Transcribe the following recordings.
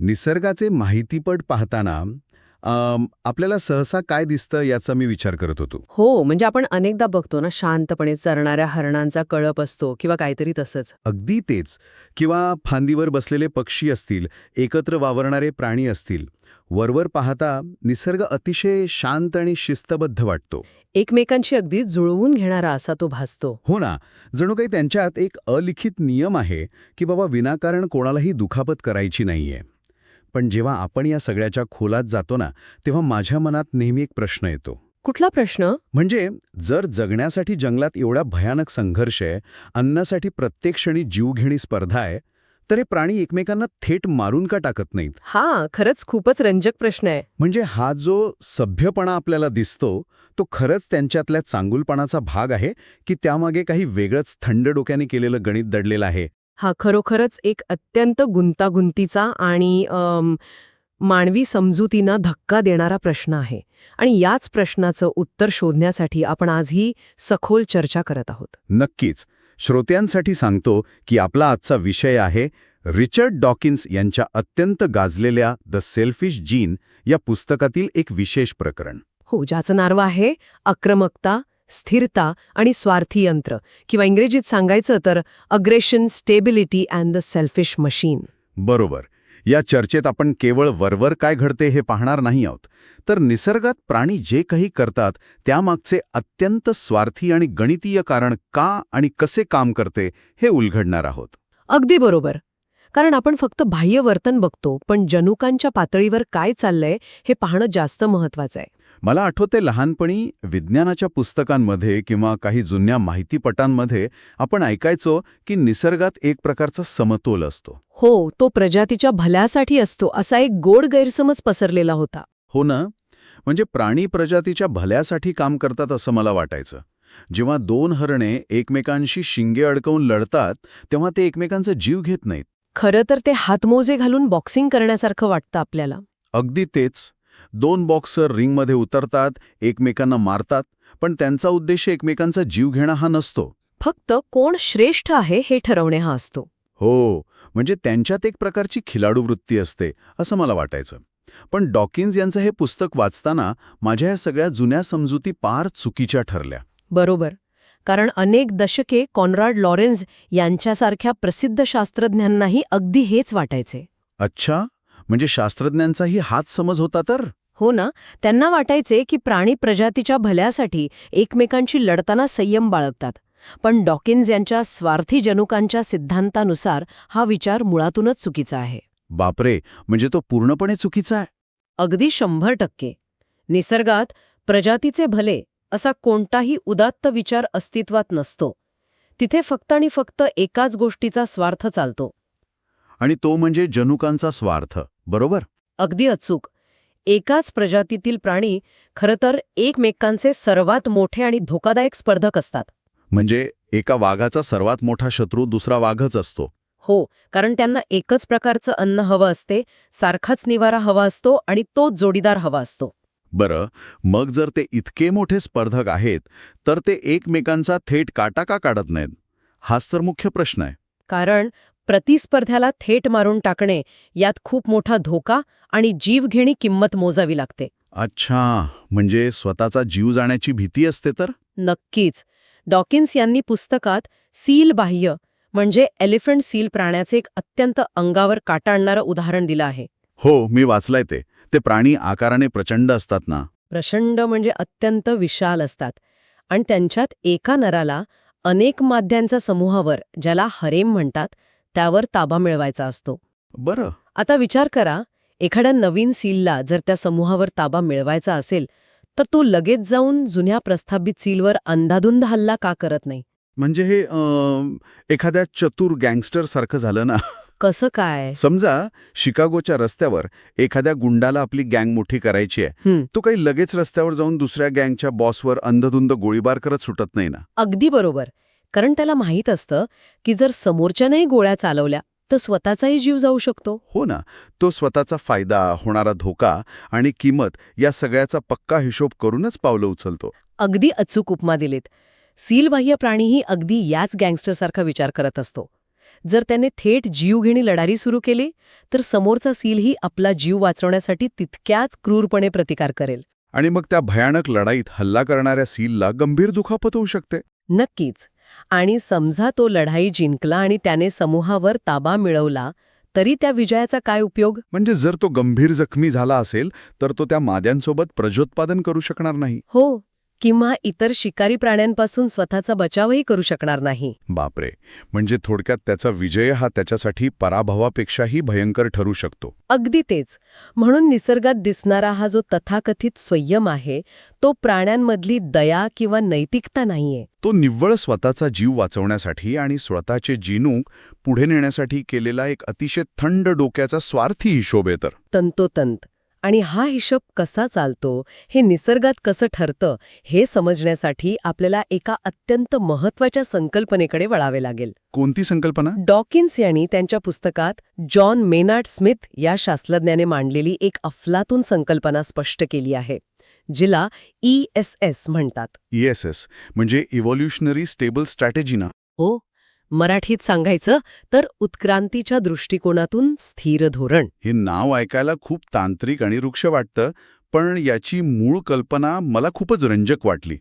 निसर्गाचे माहितीपट पाहताना आपल्याला सहसा काय दिसतं याचा मी विचार करत होतो. हो, म्हणजे आपण अनेकदा बघतो ना, शांतपणे चरणाऱ्या हरणांचा कळप असतो किंवा काहीतरी तसंच. अगदी तेच. किंवा फांदीवर बसलेले पक्षी असतील, एकत्र वावरणारे प्राणी असतील. वरवर पाहता निसर्ग अतिशय शांत आणि शिस्तबद्ध वाटतो. एकमेकांशी अगदी जुळवून घेणारा असा तो भासतो. हो ना, जणू काही त्यांच्यात एक अलिखित नियम आहे की बाबा विनाकारण कोणालाही दुखापत करायची नाहीये. पण जेव्हा आपण या सगळ्याच्या खोलात जातो ना, तेव्हा माझ्या मनात नेहमी एक प्रश्न येतो. कुठला प्रश्न? म्हणजे जर जगण्यासाठी जंगलात एवढा भयानक संघर्ष आहे, अन्नासाठी प्रत्येक क्षणी जीवघेणी स्पर्धा आहे, तर हे प्राणी एकमेकांना थेट मारून का टाकत नाहीत? हा, खरंच खूपच रंजक प्रश्न आहे. म्हणजे हा जो सभ्यपणा आपल्याला दिसतो, तो खरंच त्यांच्यातल्या चांगुलपणाचा भाग आहे की त्यामागे काही वेगळंच थंड डोक्याने केलेलं गणित दडलेलं आहे? हा खरोखरच एक अत्यंत गुंतागुंतीचा आणि मानवी समजुतींना धक्का देणारा प्रश्न आहे. आणि याच प्रश्नाचं उत्तर शोधण्यासाठी आपण आजही सखोल चर्चा करत आहोत. नक्कीच. श्रोत्यांसाठी सांगतो की आपला आजचा विषय आहे रिचर्ड डॉकिन्स यांच्या अत्यंत गाजलेल्या द सेल्फिश जीन या पुस्तकातील एक विशेष प्रकरण. हो, ज्याचं नाव आहे आक्रमकता, स्थिरता आणि स्वार्थी यंत्र, किंवा इंग्रजीत सांगायचं तर aggression, stability and the selfish machine. बरोबर. या चर्चेत आपण केवळ वरवर काय घडते हे पाहणार नाही आहोत, तर निसर्गात प्राणी जे काही करतात त्यामागचे अत्यंत स्वार्थी आणि गणितीय कारण का आणि कसे काम करते हे उलगडणार आहोत. अगदी बरोबर. कारण आपण फक्त बाह्य वर्तन बघतो, पण जनुकांच्या पातळीवर काय चाललंय हे पाहणं जास्त महत्वाचं आहे. मला आठवते लहानपणी विज्ञानाच्या पुस्तकांमध्ये किंवा काही जुन्या माहितीपटांमध्ये आपण ऐकायचो की निसर्गात एक प्रकारचा समतोल असतो. हो, तो प्रजातीच्या भल्यासाठी असतो असा एक गोड गैरसमज पसरलेला होता. हो ना, म्हणजे प्राणी प्रजातीच्या भल्यासाठी काम करतात असं मला वाटायचं. जेव्हा दोन हरणे एकमेकांशी शिंगे अडकवून लढतात तेव्हा ते एकमेकांचा जीव घेत नाहीत. खरं तर ते हातमोजे घालून बॉक्सिंग करण्यासारखं वाटतं आपल्याला. अगदी तेच. दोन बॉक्सर रिंगमध्ये उतरतात, एकमेकांना मारतात, पण त्यांचा उद्देश एकमेकांचा जीव घेणं हा नसतो. फक्त कोण श्रेष्ठ आहे हे ठरवणे हा असतो. हो, म्हणजे त्यांच्यात एक प्रकारची खिलाडू वृत्ती असते असं मला वाटायचं. पण डॉकिन्स यांचं हे पुस्तक वाचताना माझ्या या सगळ्या जुन्या समजुती पार चुकीच्या ठरल्या. बरोबर. कारण अनेक दशके कॉन्राड लॉरेन्झ यांच्यासारख्या प्रसिद्ध शास्त्रज्ञांनाही अगदी हेच वाटायचे. अच्छा, म्हणजे शास्त्रज्ञांचाही हाच समज होता तर? हो ना, त्यांना वाटायचे की प्राणी प्रजातीच्या भल्यासाठी एकमेकांशी लढताना संयम बाळगतात. पण डॉकिन्स यांच्या स्वार्थी जनुकांच्या सिद्धांतानुसार हा विचार मुळातूनच चुकीचा आहे. बापरे, म्हणजे तो पूर्णपणे चुकीचा आहे? अगदी 100%. निसर्गात प्रजातीचे भले असा कोणताही उदात्त विचार अस्तित्वात नसतो. तिथे फक्त आणि फक्त एकाच गोष्टीचा स्वार्थ चालतो. आणि तो म्हणजे जनुकांचा स्वार्थ, बरोबर? अगदी अचूक. एकाच प्रजातीतील प्राणी खरं तर एकमेकांचे सर्वात मोठे आणि धोकादायक स्पर्धक असतात. म्हणजे एका वाघाचा सर्वात मोठा शत्रू दुसरा वाघच असतो. हो, कारण त्यांना एकच प्रकारचं अन्न हवं असते, सारखाच निवारा हवा असतो आणि तोच जोडीदार हवा असतो. बरं, मग जर ते इतके मोठे स्पर्धक आहेत तर ते एकमेकांचा थेट काटा का काढत नाहीत? हाच तर मुख्य प्रश्न आहे. कारण प्रतिस्पर्ध्याला थेट मारून टाकणे यात खूप मोठा धोका आणि जीवघेणी किंमत मोजावी लागते. अच्छा, म्हणजे स्वतःचा जीव जाण्याची भीती असते तर? नक्कीच. डॉकिन्स यांनी पुस्तकात सील बाह्य म्हणजे एलिफंट सील प्राण्याचे एक अत्यंत अंगावर काटा आणणारं उदाहरण दिलं आहे. हो, मी वाचलंय ते. ते प्राणी आकाराने प्रचंड असतात ना? प्रचंड म्हणजे अत्यंत विशाल असतात. आणि त्यांच्यात एका नराला अनेक माद्यांच्या समूहावर, ज्याला हरेम म्हणतात, त्यावर ताबा मिळवायचा असतो. बरं. आता विचार करा, एखाद्या नवीन सीलला जर त्या समूहावर ताबा मिळवायचा असेल तर तो लगेच जाऊन जुन्या प्रस्थापित सीलवर अंधाधुंद हल्ला का करत नाही? म्हणजे हे एखाद्या चतुर गँगस्टर सारखं झालं ना. कसं काय? समजा शिकागोच्या रस्त्यावर एखाद्या गुंडाला आपली गँग मोठी करायची आहे. तो काही लगेच रस्त्यावर जाऊन दुसऱ्या गँगच्या बॉसवर अंधधुंद गोळीबार करत सुटत नाही ना. अगदी बरोबर. कारण त्याला माहीत असतं की जर समोरच्यानेही गोळ्या चालवल्या तर स्वतःचाही जीव जाऊ शकतो. हो ना, तो स्वतःचा फायदा, होणारा धोका आणि किंमत या सगळ्याचा पक्का हिशोब करूनच पावलं उचलतो. अगदी अचूक उपमा दिलीत. सीलबाह्य प्राणीही अगदी याच गँगस्टरसारखा विचार करत असतो. जर त्याने थेट जीवघेणी लढाई सुरू केली तर समोरचा सीलही आपला जीव वाचवण्यासाठी तितक्याच क्रूरपणे प्रतिकार करेल. आणि मग त्या भयानक लढाईत हल्ला करणाऱ्या सीलला गंभीर दुखापत होऊ शकते. नक्कीच. आणि समजा तो लढाई जिंकला आणि त्याने समूहावर ताबा मिळवला तरी त्या विजयाचा काय उपयोग? म्हणजे जर तो गंभीर जखमी झाला असेल तर तो त्या माद्यांसोबत प्रजोत्पादन करू शकणार नाही. हो, किंवा इतर शिकारी प्राण्यांपासून स्वतःचा बचावही करू शकणार नाही. बापरे, म्हणजे थोडक्यात त्याचा विजय हा त्याच्यासाठी पराभवापेक्षाही भयंकर ठरू शकतो. अगदी तेच. म्हणून निसर्गात दिसणारा हा जो तथाकथित संयम आहे तो प्राण्यांमधली दया किंवा नैतिकता नाहीये. तो निव्वळ स्वतःचा जीव वाचवण्यासाठी आणि स्वतःचे जिनूक पुढे नेण्यासाठी केलेला एक अतिशय थंड डोक्याचा स्वार्थी हिशोब आहे तर. तंतोतंत. आणि हा हिशोब कसा चालतो, हे निसर्गात कसं ठरतं, हे समजण्यासाठी आपल्याला एका अत्यंत महत्त्वाच्या संकल्पनेकडे वळावे लागेल. कोणती संकल्पना? डॉकिन्स यांनी त्यांच्या पुस्तकात जॉन मेनार्ड स्मिथ या शास्त्रज्ञाने मांडलेली एक अफलातून संकल्पना स्पष्ट केली आहे, जिला ESS म्हणतात. ESS म्हणजे इव्होल्युशनरी स्टेबल स्ट्रॅटेजी ना? हो, मराठीत सांगायचं तर उत्क्रांतीच्या दृष्टिकोनातून स्थिर धोरण. हे नाव ऐकायला खूप तांत्रिक आणि रुक्ष वाटतं, पण याची मूळ कल्पना मला खूपच रंजक वाटली.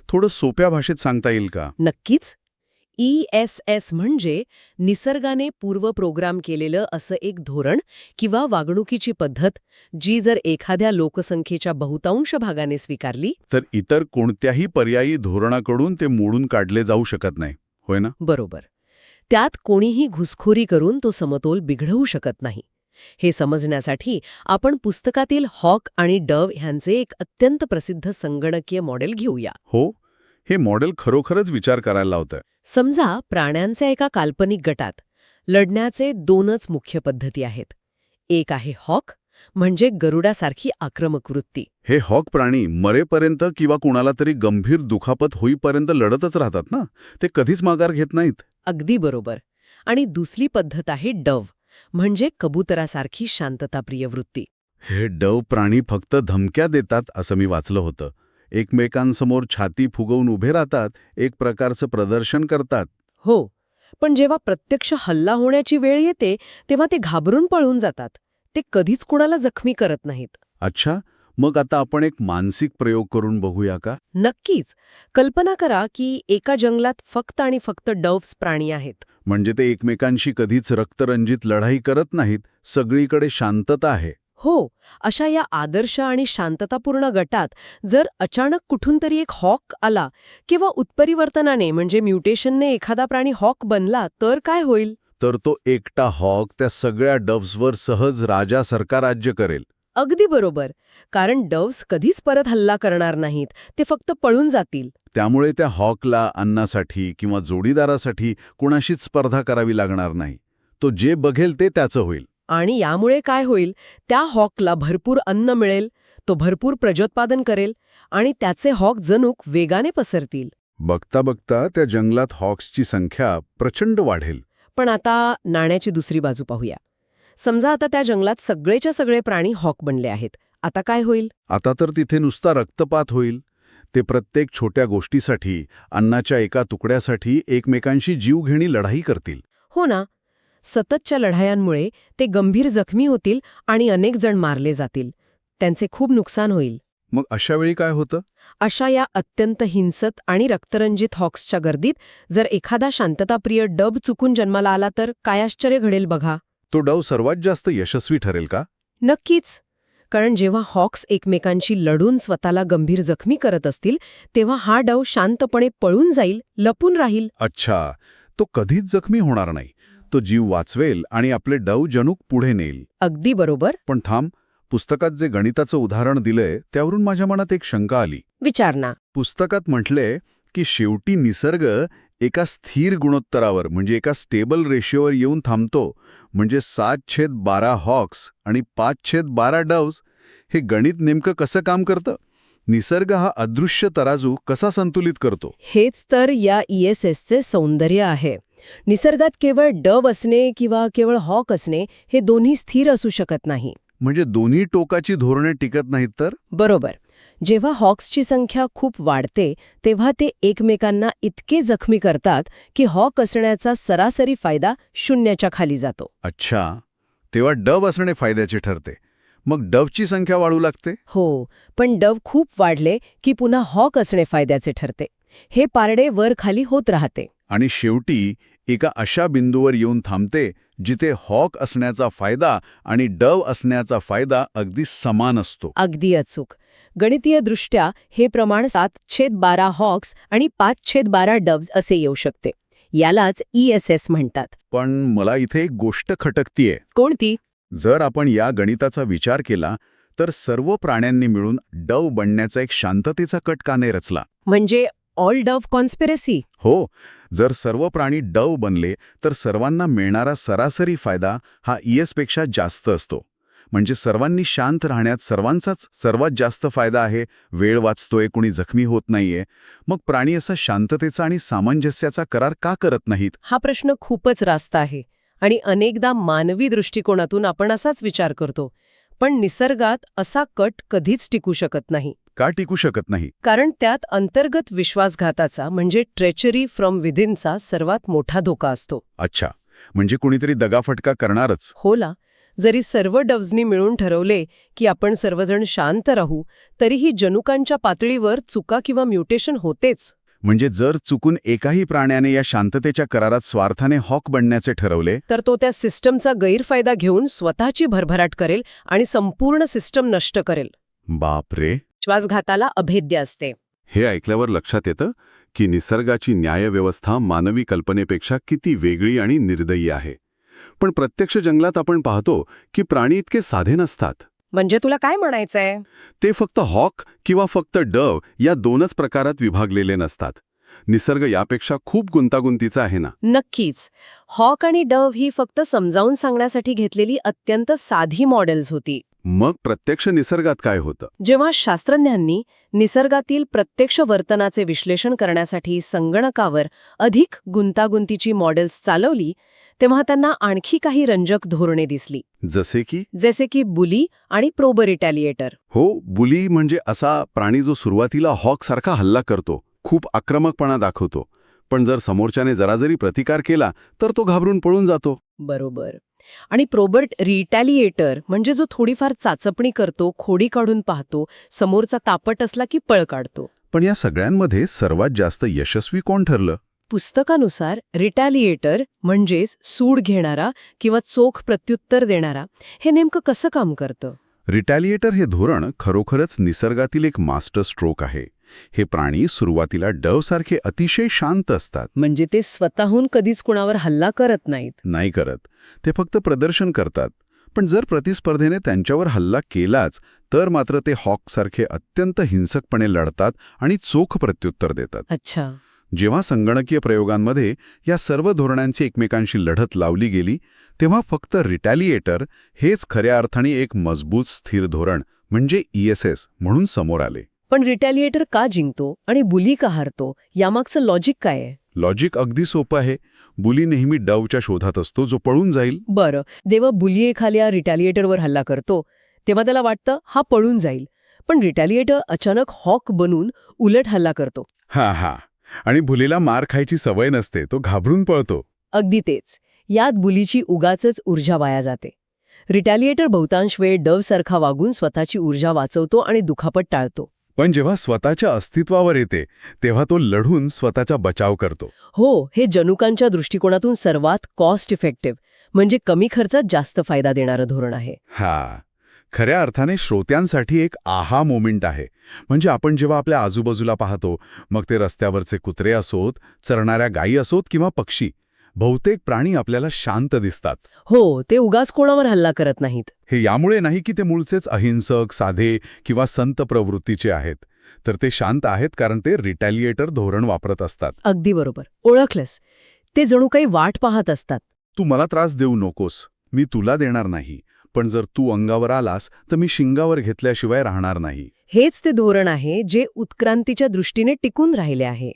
थोडं सोप्या भाषेत सांगता येईल का? नक्कीच. ESS म्हणजे निसर्गाने पूर्व प्रोग्राम केलेलं असं एक धोरण किंवा वागणुकीची पद्धत जी जर एखाद्या लोकसंख्येच्या बहुतांश भागाने स्वीकारली तर इतर कोणत्याही पर्यायी धोरणाकडून ते मोडून काढले जाऊ शकत नाही, होय ना? बरोबर. त्यात कोणीही घुसखोरी करून तो समतोल बिघडवू शकत नाही. हे समजण्यासाठी आपण पुस्तकातील हॉक आणि डव ह्यांचे एक अत्यंत प्रसिद्ध संगणकीय मॉडेल घेऊया. हो, हे मॉडेल खरोखरच विचार करायला लावतं. समजा प्राण्यांच्या एका काल्पनिक गटात लढण्याचे दोनच मुख्य पद्धती आहेत. एक आहे हॉक, म्हणजे गरुडासारखी आक्रमक वृत्ती. हे हॉक प्राणी मरेपर्यंत किंवा कुणाला तरी गंभीर दुखापत होईपर्यंत लढतच राहतात ना, ते कधीच माघार घेत नाहीत. अगदी बरोबर. आणि दुसरी पद्धत आहे डव, म्हणजे कबुतरासारखी शांतताप्रिय वृत्ती. हे डव प्राणी फक्त धमक्या देतात असं मी वाचलं होतं. एकमेकांसमोर छाती फुगवून उभे राहतात, एक प्रकारचं प्रदर्शन करतात. हो, पण जेव्हा प्रत्यक्ष हल्ला होण्याची वेळ येते तेव्हा ते घाबरून पळून जातात. ते कधीच कुणाला जखमी करत नाहीत. अच्छा, मग आता आपण एक मानसिक प्रयोग करून बघूया का? नक्कीच. कल्पना करा की एका जंगलात फक्त आणि फक्त डव्स प्राणी आहेत. म्हणजे ते एकमेकांशी कधीच रक्तरंजित लढाई करत नाहीत, सगळीकडे शांतता आहे. हो, अशा या आदर्श आणि शांततापूर्ण गटात जर अचानक कुठून तरी एक हॉक आला किंवा उत्परिवर्तनाने म्हणजे म्युटेशनने एखादा प्राणी हॉक बनला तर काय होईल? तर तो एकटा हॉक त्या सगळ्या डव्सवर सहज राजासारखा राज्य करेल. अगदी बरोबर. कारण डव्स कधीच परत हल्ला करणार नाहीत, ते फक्त पळून जातील. त्यामुळे त्या हॉकला अन्नासाठी किंवा जोडीदारासाठी कुणाशीच स्पर्धा करावी लागणार नाही. तो जे बघेल ते त्याचं होईल. आणि यामुळे काय होईल? त्या हॉकला भरपूर अन्न मिळेल, तो भरपूर प्रजोत्पादन करेल आणि त्याचे हॉक जणूक वेगाने पसरतील. बघता बघता त्या जंगलात हॉक्सची संख्या प्रचंड वाढेल. पण आता नाण्याची दुसरी बाजू पाहूया. समजा आता त्या जंगलात सगळेच्या सगळे प्राणी हॉक बनले आहेत. आता काय होईल? आता तर तिथे नुसता रक्तपात होईल. ते प्रत्येक छोट्या गोष्टीसाठी, अन्नाच्या एका तुकड्यासाठी एकमेकांशी जीवघेणी लढाई करतील. हो ना. सततच्या लढायांमुळे ते गंभीर जखमी होतील आणि अनेक जण मारले जातील. त्यांचे खूप नुकसान होईल. मग अशा वेळी काय होतं? अशा या अत्यंत हिंसक आणि रक्तरंजित हॉक्सच्या गर्दीत जर एखादा शांतताप्रिय डब चुकून जन्माला आला तर काय आश्चर्य घडेल बघा. तो डाव सर्वात जास्त यशस्वी ठरेल का? नक्कीच. कारण जेव्हा हॉक्स एकमेकांशी लढून स्वतःला गंभीर जखमी करत असतील तेव्हा हा डाव शांतपणे पळून जाईल, लपून राहील. अच्छा, तो कधीच जखमी होणार नाही. तो जीव वाचवेल आणि आपले डाव जणूक पुढे नेईल. अगदी बरोबर. पण थांब, पुस्तकात जे गणिताचं उदाहरण दिलंय त्यावरून माझ्या मनात एक शंका आली. विचार ना. पुस्तकात म्हटलंय की शेवटी निसर्ग एका स्थिर गुणोत्तरावर म्हणजे एका स्टेबल रेशिओवर येऊन थांबतो. म्हणजे 7/12 हॉक्स आणि 5/12 डव्स. हे गणित नेमकं कसं काम करतं? निसर्ग हा अदृश्य तराजू कसा संतुलित करतो? हेच तर या ESSचे सौंदर्य आहे. निसर्गात केवळ डव असणे किंवा केवळ हॉक असणे हे दोन्ही स्थिर असू शकत नाही. म्हणजे दोन्ही टोकाची धोरणे टिकत नाहीत तर? बरोबर. जेव्हा हॉक्सची संख्या खूप वाढते तेव्हा ते एकमेकांना इतके जखमी करतात की हॉक असण्याचा सरासरी फायदा शून्याच्या खाली जातो. अच्छा, तेव्हा डव असणे फायद्याचे ठरते. मग डवची संख्या वाढू लागते. हो, पण डव खूप वाढले की पुन्हा हॉक असणे फायद्याचे ठरते. हे पारडे वर खाली होत राहते. आणि शेवटी एका अशा बिंदूवर येऊन थांबते जिथे हॉक असण्याचा फायदा आणि डव असण्याचा फायदा अगदी समान असतो. अगदी अचूक. गणितीयदृष्ट्या हे प्रमाण 7/12 हॉक्स आणि 5/12 डव्स असे येऊ शकते. यालाच ESS म्हणतात. पण मला इथे एक गोष्ट खटकतीये. कोणती? जर आपण या गणिताचा विचार केला तर सर्व प्राण्यांनी मिळून डव बनण्याचा एक शांततेचा कट का नाही रचला? म्हणजे ऑल डव कॉन्स्पिरसी? हो, जर सर्व प्राणी डव बनले तर सर्वांना मिळणारा सरासरी फायदा हा पेक्षा जास्त असतो. म्हणजे सर्वांनी शांत राहण्यात सर्वांचाच सर्वात जास्त फायदा आहे. वेळ वाचतोय, कुणी जखमी होत नाहीये. मग प्राणी असा शांततेचा आणि सामंजस्याचा करार का करत नाहीत? हा प्रश्न खूपच रास्त आहे आणि अनेकदा मानवी दृष्टिकोनातून आपण असाच विचार करतो. पण निसर्गात असा कट कधीच टिकू शकत नाही. का टिकू शकत नाही? कारण त्यात अंतर्गत विश्वासघाताचा म्हणजे ट्रेचरी फ्रॉम विदिनचा सर्वात मोठा धोका असतो. अच्छा, म्हणजे कुणीतरी दगाफटका करणारच. होला, जरी सर्व डव्सनी मिळून ठरवले की आपण सर्वजण शांत राहू तरीही जनुकांच्या पातळीवर चुका किंवा म्युटेशन होतेच. म्हणजे जर चुकून एकाही प्राण्याने या शांततेच्या करारात स्वार्थाने हॉक बनण्याचे ठरवले तर तो त्या सिस्टमचा गैरफायदा घेऊन स्वतःची भरभराट करेल आणि संपूर्ण सिस्टम नष्ट करेल. बापरे. विश्वासघाताला अभेद्य असते. हे ऐकल्यावर लक्षात येतं की निसर्गाची न्यायव्यवस्था मानवी कल्पनेपेक्षा किती वेगळी आणि निर्दयी आहे. पण प्रत्यक्ष जंगलात आपण पाहतो की प्राणी इतके साधे नसतात. म्हणजे तुला काय म्हणायचंय? ते फक्त हॉक किंवा फक्त डव या दोनच प्रकारात विभागलेले नसतात. निसर्ग यापेक्षा खूप गुंतागुंतीचा आहे ना? नक्कीच. हॉक आणि डव ही फक्त समजावून सांगण्यासाठी घेतलेली अत्यंत साधी मॉडेल्स होती. मग प्रत्यक्ष निसर्गात काय होतं? जेव्हा शास्त्रज्ञांनी निसर्गातील प्रत्यक्ष वर्तनाचे विश्लेषण करण्यासाठी संगणकावर अधिक गुंतागुंतीची मॉडेल्स चालवली तेव्हा त्यांना आणखी काही रंजक धोरणे दिसली. जसे की बुली आणि प्रोब रिटॅलिएटर. हो, बुली म्हणजे असा प्राणी जो सुरुवातीला हॉकसारखा हल्ला करतो, खूप आक्रमकपणा दाखवतो. पण जर समोरच्याने जरा जरी प्रतिकार केला तर तो घाबरून पळून जातो. बरोबर. आणि प्रोबर्ट रिटॅलिएटर म्हणजे जो थोडीफार चाचपणी करतो, खोडी काढून पाहतो, समोरचा तापट असला की पळ काढतो. पण या सगळ्यांमध्ये सर्वात जास्त यशस्वी कोण ठरलं? पुस्तकानुसार रिटॅलिएटर म्हणजेच सूड घेणारा किंवा चोख प्रत्युत्तर देणारा हे नेमकं कसं काम करतं? रिटॅलिएटर हे धोरण खरोखरच निसर्गातील एक मास्टर स्ट्रोक आहे. हे प्राणी सुरुवातीला डवसारखे अतिशय शांत असतात. म्हणजे ते स्वतःहून कधीच कुणावर हल्ला करत नाहीत. नाही करत. ते फक्त प्रदर्शन करतात. पण जर प्रतिस्पर्धेने त्यांच्यावर हल्ला केलाच तर मात्र ते हॉकसारखे अत्यंत हिंसकपणे लढतात आणि चोख प्रत्युत्तर देतात. अच्छा. जेव्हा संगणकीय प्रयोगांमध्ये या सर्व धोरणांची एकमेकांशी लढत लावली गेली तेव्हा फक्त रिटॅलिएटर हेच खऱ्या अर्थाने एक मजबूत स्थिर धोरण म्हणजे ESS म्हणून समोर आले. पण रिटॅलिएटर का जिंकतो आणि बुली का हारतो यामागचं लॉजिक काय आहे? लॉजिक अगदी सोपं आहे. बुली नेहमी डवच्या शोधात असतो जो पळून जाईल. बरं, जेव्हा बुली एखाद्या रिटॅलिएटरवर हल्ला करतो तेव्हा त्याला वाटतं हा पळून जाईल. पण रिटॅलिएटर अचानक हॉक बनून उलट हल्ला करतो. हा. आणि बुलीला मार खायची सवय नसते, तो घाबरून पळतो. अगदी तेच. यात बुलीची उगाचच ऊर्जा वाया जाते. रिटॅलिएटर बहुतांश वेळ डवसारखा वागून स्वतःची ऊर्जा वाचवतो आणि दुखापत टाळतो. पण जेव्हा स्वतःच्या अस्तित्वावर येते तेव्हा तो लढून स्वतःचा बचाव करतो. हो, हे जनुकांच्या दृष्टिकोनातून सर्वात कॉस्ट इफेक्टिव्ह म्हणजे कमी खर्चात जास्त फायदा देणारं धोरण आहे. हा, खऱ्या अर्थाने श्रोत्यांसाठी एक आहा मोमेंट आहे. म्हणजे आपण जेव्हा आपल्या आजूबाजूला पाहतो, मग ते रस्त्यावरचे कुत्रे असोत, चरणाऱ्या गायी असोत किंवा पक्षी, बहुतेक प्राणी आपल्याला शांत दिसतात. हो, ते उगाच कोणावर हल्ला करत नाहीत. हे यामुळे नाही की ते मूळचेच अहिंसक, साधे किंवा संत प्रवृत्तीचे आहेत, तर ते शांत आहेत कारण ते रिटॅलिएटर धोरण वापरत असतात. अगदी बरोबर, ओळखलंस. ते जणू काही वाट पाहत असतात. तू मला त्रास देऊ नकोस, मी तुला देणार नाही, पण जर तू अंगावर आलास तर मी शिंगावर घेतल्याशिवाय राहणार नाही. हेच ते धोरण आहे जे उत्क्रांतीच्या दृष्टीने टिकून राहिले आहे.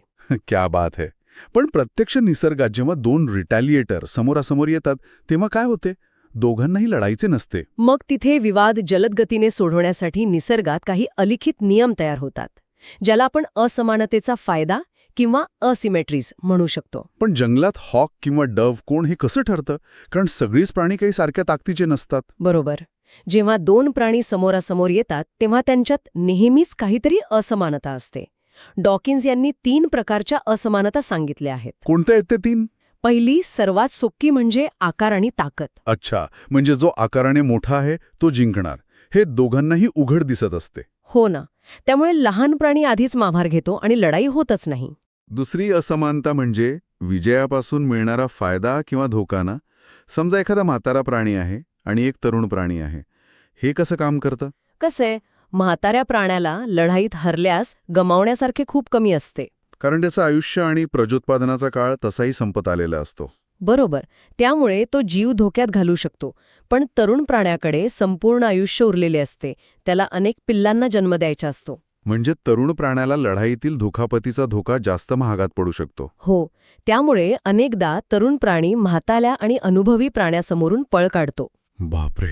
क्या बात है. पण प्रत्यक्ष निसर्गात जेव्हा दोन रिटॅलिएटर समोरासमोर येतात तेव्हा काय होते? दोघांनाही लढायचे नसते. मग तिथे विवाद जलद गतीने सोडवण्यासाठी निसर्गात काही अलिखित नियम तयार होतात, ज्याला आपण असमानतेचा फायदा किंवा असिमेट्रीज म्हणू शकतो. पण जंगलात हॉक किंवा डव कोण हे कसं ठरतं? कारण सगळीच प्राणी काही सारख्या ताकदीचे नसतात. बरोबर. जेव्हा दोन प्राणी समोरासमोर येतात तेव्हा त्यांच्यात नेहमीच काहीतरी असमानता असते. डॉकिन्स यांनी 3 प्रकारच्या असमानता सांगितल्या आहेत. कोणत्या आहेत ते 3? पहिली सर्वात सोपी म्हणजे आकार आणि ताकद. अच्छा, म्हणजे जो आकाराने मोठा आहे तो जिंकणार. हे दोघांनाही उघड दिसत असते. हो ना. त्यामुळे लहान प्राणी आधीच माघार घेतो आणि लढाई होतच नाही. दुसरी असमानता म्हणजे विजयापासून मिळणारा फायदा किंवा धोका ना. समजा एखादा म्हातारा प्राणी आहे आणि एक तरुण प्राणी आहे. हे कसं काम करतं? कसंय, म्हाताऱ्या प्राण्याला लढाईत हरल्यास गमावण्यासारखे खूप कमी असते. कारण त्याचं आयुष्य आणि प्रजोत्पादनाचा काळ तसाही संपत आलेला असतो. बरोबर. त्यामुळे तो जीव धोक्यात घालू शकतो. पण तरुण प्राण्याकडे संपूर्ण आयुष्य उरलेले असते. त्याला अनेक पिल्लांना जन्म द्यायचा असतो. म्हणजे तरुण प्राण्याला लढाईतील दुखापतीचा धोका जास्त महागात पडू शकतो. हो. त्यामुळे अनेकदा तरुण प्राणी म्हाताऱ्या आणि अनुभवी प्राण्यासमोरून पळ काढतो. बापरे.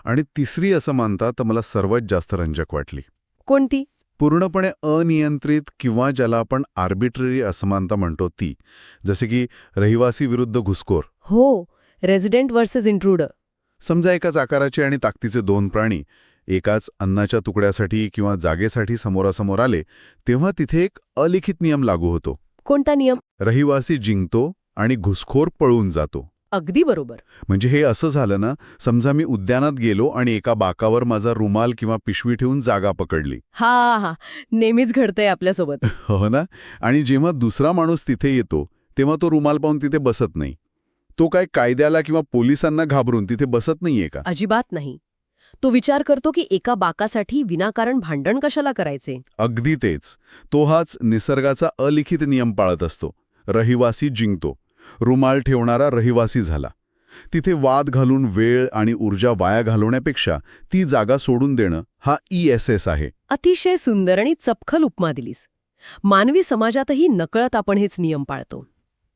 आणि तिसरी असमानता तर मला सर्वात जास्त रंजक वाटली. कोणती? पूर्णपणे अनियंत्रित किंवा ज्याला आपण आर्बिट्ररी असमानता म्हणतो ती. जसे की रहिवासी विरुद्ध घुसखोर. हो. रेझिडेंट वर्सेस इंट्रूडर. समजा एकाच आकाराचे आणि ताकदीचे 2 प्राणी एकाच अन्नाच्या तुकड्यासाठी किंवा जागेसाठी समोरासमोर आले, तेव्हा तिथे एक अलिखित नियम लागू होतो. कोणता नियम? रहिवासी जिंकतो आणि घुसखोर पळून जातो. अगदी बरोबर. म्हणजे हे असं झालं ना, समजा मी उद्यानात गेलो आणि एका बाकावर माझा रुमाल किंवा पिशवी ठेवून जागा पकडली. हा. नेहमीच घडतंय आपल्यासोबत. हो ना. आणि जेव्हा दुसरा माणूस तिथे येतो तेव्हा तो रुमाल पाहून तिथे बसत नाही. तो काय कायद्याला किंवा पोलिसांना घाबरून तिथे बसत नाहीये का? अजिबात नाही. तो विचार करतो की एका बाकासाठी विनाकारण भांडण कशाला करायचे. अगदी तेच. तो हाच निसर्गाचा अलिखित नियम पाळत असतो. रहिवासी जिंकतो. रुमाल ठेवणारा रहिवासी झाला. तिथे वाद घालून वेळ आणि ऊर्जा वाया घालवण्यापेक्षा ती जागा सोडून देणं हा ESS आहे. अतिशय सुंदर आणि चपखल उपमा दिलीस. मानवी समाजातही नकळत आपण हेच नियम पाळतो.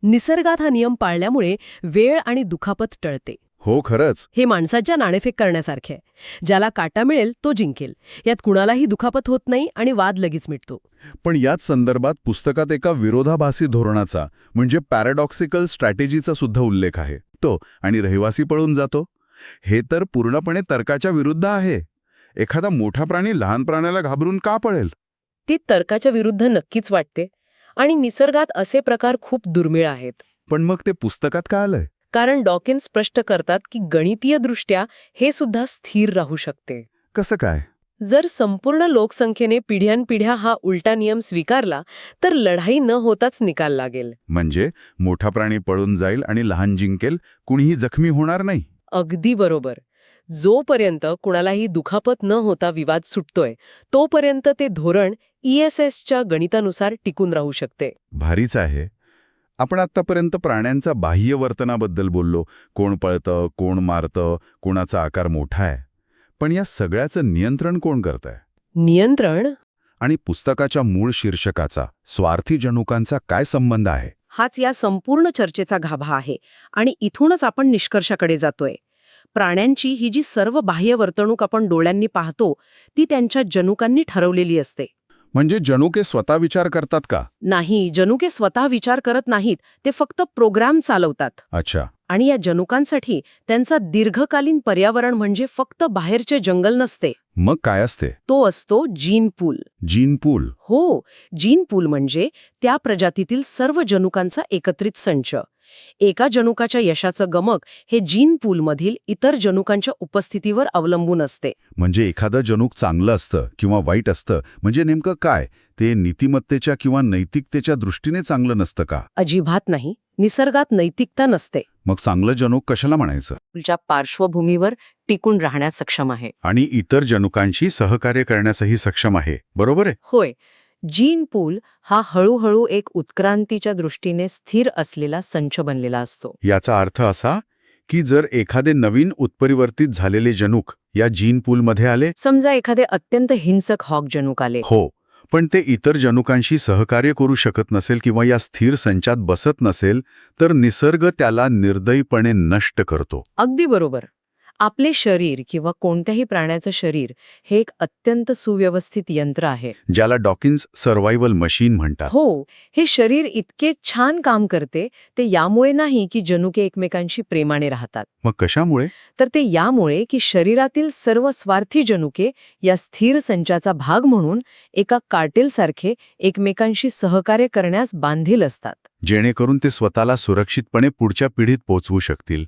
निसर्गात हा नियम पाळल्यामुळे वेळ आणि दुखापत टळते. हो, खरंच. हे माणसाच्या नाणेफेक करण्यासारखे आहे. ज्याला काटा मिळेल तो जिंकेल. यात कुणालाही दुखापत होत नाही आणि वाद लगेच मिटतो. पण याच संदर्भात पुस्तकात एका विरोधाभासी धोरणाचा म्हणजे पॅराडॉक्सिकल स्ट्रॅटेजीचा सुद्धा उल्लेख आहे. तो आणि रहिवासी पळून जातो. हे तर पूर्णपणे तर्काच्या विरुद्ध आहे. एखादा मोठा प्राणी लहान प्राण्याला घाबरून का पळेल? ते तर्काच्या विरुद्ध नक्कीच वाटते आणि निसर्गात असे प्रकार खूप दुर्मिळ आहेत. पण मग ते पुस्तकात का आलंय? कारण डॉकिन्स स्पष्ट करतात की गणितीयदृष्ट्या हे सुद्धा स्थिर राहू शकते. कसं काय? जर संपूर्ण लोकसंख्येने पिढ्यानपिढ्या हा उलटा नियम स्वीकारला तर लढाई न होताच निकाल लागेल. म्हणजे मोठा प्राणी पळून जाईल आणि लहान जिंकेल, कुणीही जखमी होणार नाही. अगदी बरोबर. जोपर्यंत कुणालाही दुखापत न होता विवाद सुटतोय तोपर्यंत ते धोरण ESSच्या गणितानुसार टिकून राहू शकते. भारीच आहे. आपण आत्तापर्यंत प्राण्यांचा बाह्य वर्तनाबद्दल बोललो. कोण पळतं, कोण मारतं, कोणाचा आकार मोठा आहे. पण या सगळ्याचं नियंत्रण कोण करतंय? नियंत्रण? आणि पुस्तकाच्या मूळ शीर्षकाचा स्वार्थी जनुकांचा काय संबंध आहे? हाच या संपूर्ण चर्चेचा गाभा आहे आणि इथूनच आपण निष्कर्षाकडे जातोय. प्राण्यांची ही जी सर्व बाह्य वर्तणूक आपण डोळ्यांनी पाहतो ती त्यांच्या जनुकांनी ठरवलेली असते. म्हणजे जनुके स्वतः विचार करतात का? नाही, जनुके स्वतः विचार करत नाहीत. ते फक्त प्रोग्राम चालवतात. अच्छा. आणि या जनुकांसाठी त्यांचा दीर्घकालीन पर्यावरण म्हणजे फक्त बाहेरचे जंगल नसते. मग काय असते? तो असतो जीन पूल. जीन पूल? हो. जीन पूल म्हणजे त्या प्रजातीतील सर्व जनुकांचा एकत्रित संच. एका जनुकाच्या यशाचं गमक हे जीन पूलमधील इतर जनुकांच्या उपस्थितीवर अवलंबून असते. म्हणजे एखादं जनुक चांगलं असतं किंवा वाईट असतं म्हणजे नेमकं काय? ते नीतिमत्तेच्या किंवा नैतिकतेच्या दृष्टीने चांगलं नसतं का? अजिबात नाही. निसर्गात नैतिकता नसते. मग चांगलं जनुक कशाला म्हणायचं? पूलच्या पार्श्वभूमीवर टिकून राहण्यास सक्षम आहे. आणि इतर जनुकांशी सहकार्य करण्यासही सक्षम आहे. बरोबर आहे? होय. जीन पूल हा हळूहळू एक उत्क्रांतीच्या दृष्टीने स्थिर असलेला संच बनलेला असतो. याचा अर्थ असा की जर एखादे नवीन उत्परिवर्तित झालेले जनुक या जीन पूलमध्ये आले, समजा एखादे अत्यंत हिंसक हॉक जनुक आले, हो, पण ते इतर जनुकांशी सहकार्य करू शकत नसेल किंवा या स्थिर संचात बसत नसेल, तर निसर्ग त्याला निर्दयीपणे नष्ट करतो. अगदी बरोबर. आपले शरीर किंवा कोणत्याही प्राण्याचं शरीर हे एक अत्यंत सुव्यवस्थित यंत्र आहे. ज्याला डॉकिन्स सर्व्हायव्हल मशीन म्हणतात. हो, हे शरीर इतके छान काम करते ते यामुळे नाही की जनुके एकमेकांशी प्रेमाने राहतात. मग कशामुळे? तर ते यामुळे की शरीरातील सर्व स्वार्थी जनुके या स्थिर संचाचा भाग म्हणून एका कार्टेलसारखे एकमेकांशी सहकार्य करण्यास बांधील असतात. जेणेकरून ते स्वतःला सुरक्षितपणे पुढच्या पिढीत पोहोचवू शकतील.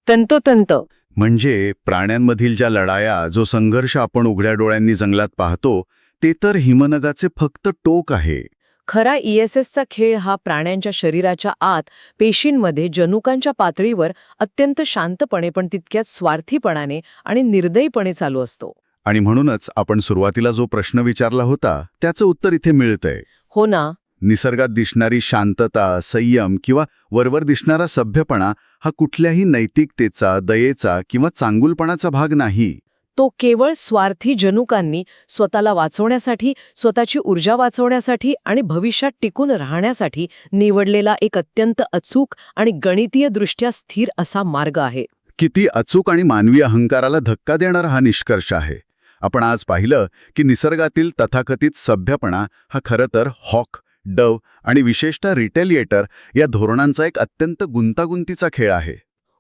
तंतोतंत. म्हणजे प्राण्यांमधील ज्या लढाया, जो संघर्ष आपण उघड्या डोळ्यांनी जंगलात पाहतो, ते तर हिमनगाचे फक्त टोक आहे. खरा ESSचा खेळ हा प्राण्यांच्या शरीराच्या आत पेशींमध्ये जनुकांच्या पातळीवर अत्यंत शांतपणे पण तितक्याच स्वार्थीपणाने आणि निर्दयीपणे चालू असतो. आणि म्हणूनच आपण सुरुवातीला जो प्रश्न विचारला होता त्याचं उत्तर इथे मिळतंय. हो ना. निसर्गात दिसणारी शांतता, संयम किंवा वरवर दिसणारा सभ्यपणा हा कुठल्याही नैतिकतेचा, दयेचा किंवा चांगुलपणाचा भाग नाही. तो केवळ स्वार्थी जनुकांनी स्वतःला वाचवण्यासाठी, स्वतःची ऊर्जा वाचवण्यासाठी आणि भविष्यात टिकून राहण्यासाठी निवडलेला एक अत्यंत अचूक आणि गणितीयदृष्ट्या स्थिर असा मार्ग आहे. किती अचूक आणि मानवी अहंकाराला धक्का देणारा हा निष्कर्ष आहे. आपण आज पाहिलं की निसर्गातील तथाकथित सभ्यपणा हा खरं तर हॉक, डव आणि विशेषतः रिटेलिएटर या धोरणांचा एक अत्यंत गुंतागुंतीचा खेळ आहे.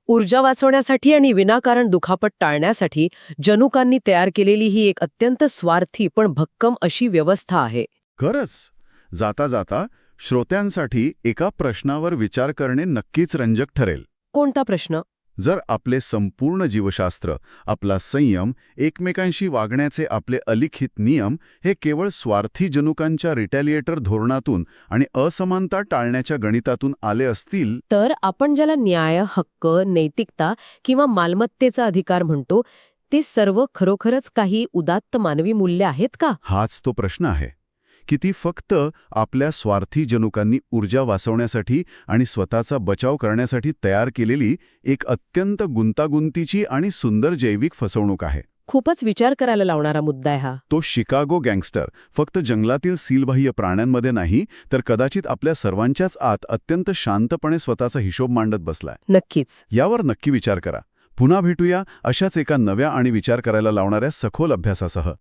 ऊर्जा वाचवण्यासाठी आणि विनाकारण दुखापत टाळण्यासाठी जनुकांनी तयार केलेली ही एक अत्यंत स्वार्थी पण भक्कम अशी व्यवस्था आहे. खरंच. जाता जाता श्रोत्यांसाठी एका प्रश्नावर विचार करणे नक्कीच रंजक ठरेल. कोणता प्रश्न? जर आपले संपूर्ण जीवशास्त्र, आपला संयम, एकमेकांशी वागण्याचे आपले अलिखित नियम हे केवळ स्वार्थी जनुकांच्या रिटॅलिएटर धोरणातून आणि असमानता टाळण्याच्या गणितातून आले असतील, तर आपण ज्याला न्याय, हक्क, नैतिकता किंवा मालमत्तेचा अधिकार म्हणतो ते सर्व खरोखरच काही उदात्त मानवी मूल्य आहेत का? हाच तो प्रश्न आहे. की ती फक्त आपल्या स्वार्थी जनुकांनी ऊर्जा वाचवण्यासाठी आणि स्वतःचा बचाव करण्यासाठी तयार केलेली एक अत्यंत गुंतागुंतीची आणि सुंदर जैविक फसवणूक आहे. खूपच विचार करायला लावणारा मुद्दा आहे हा. तो शिकागो गँगस्टर फक्त जंगलातील सीलबाह्य प्राण्यांमध्ये नाही, तर कदाचित आपल्या सर्वांच्याच आत अत्यंत शांतपणे स्वतःचा हिशोब मांडत बसलाय. नक्कीच. यावर नक्की विचार करा. पुन्हा भेटूया अशाच एका नव्या आणि विचार करायला लावणाऱ्या सखोल अभ्यासासह.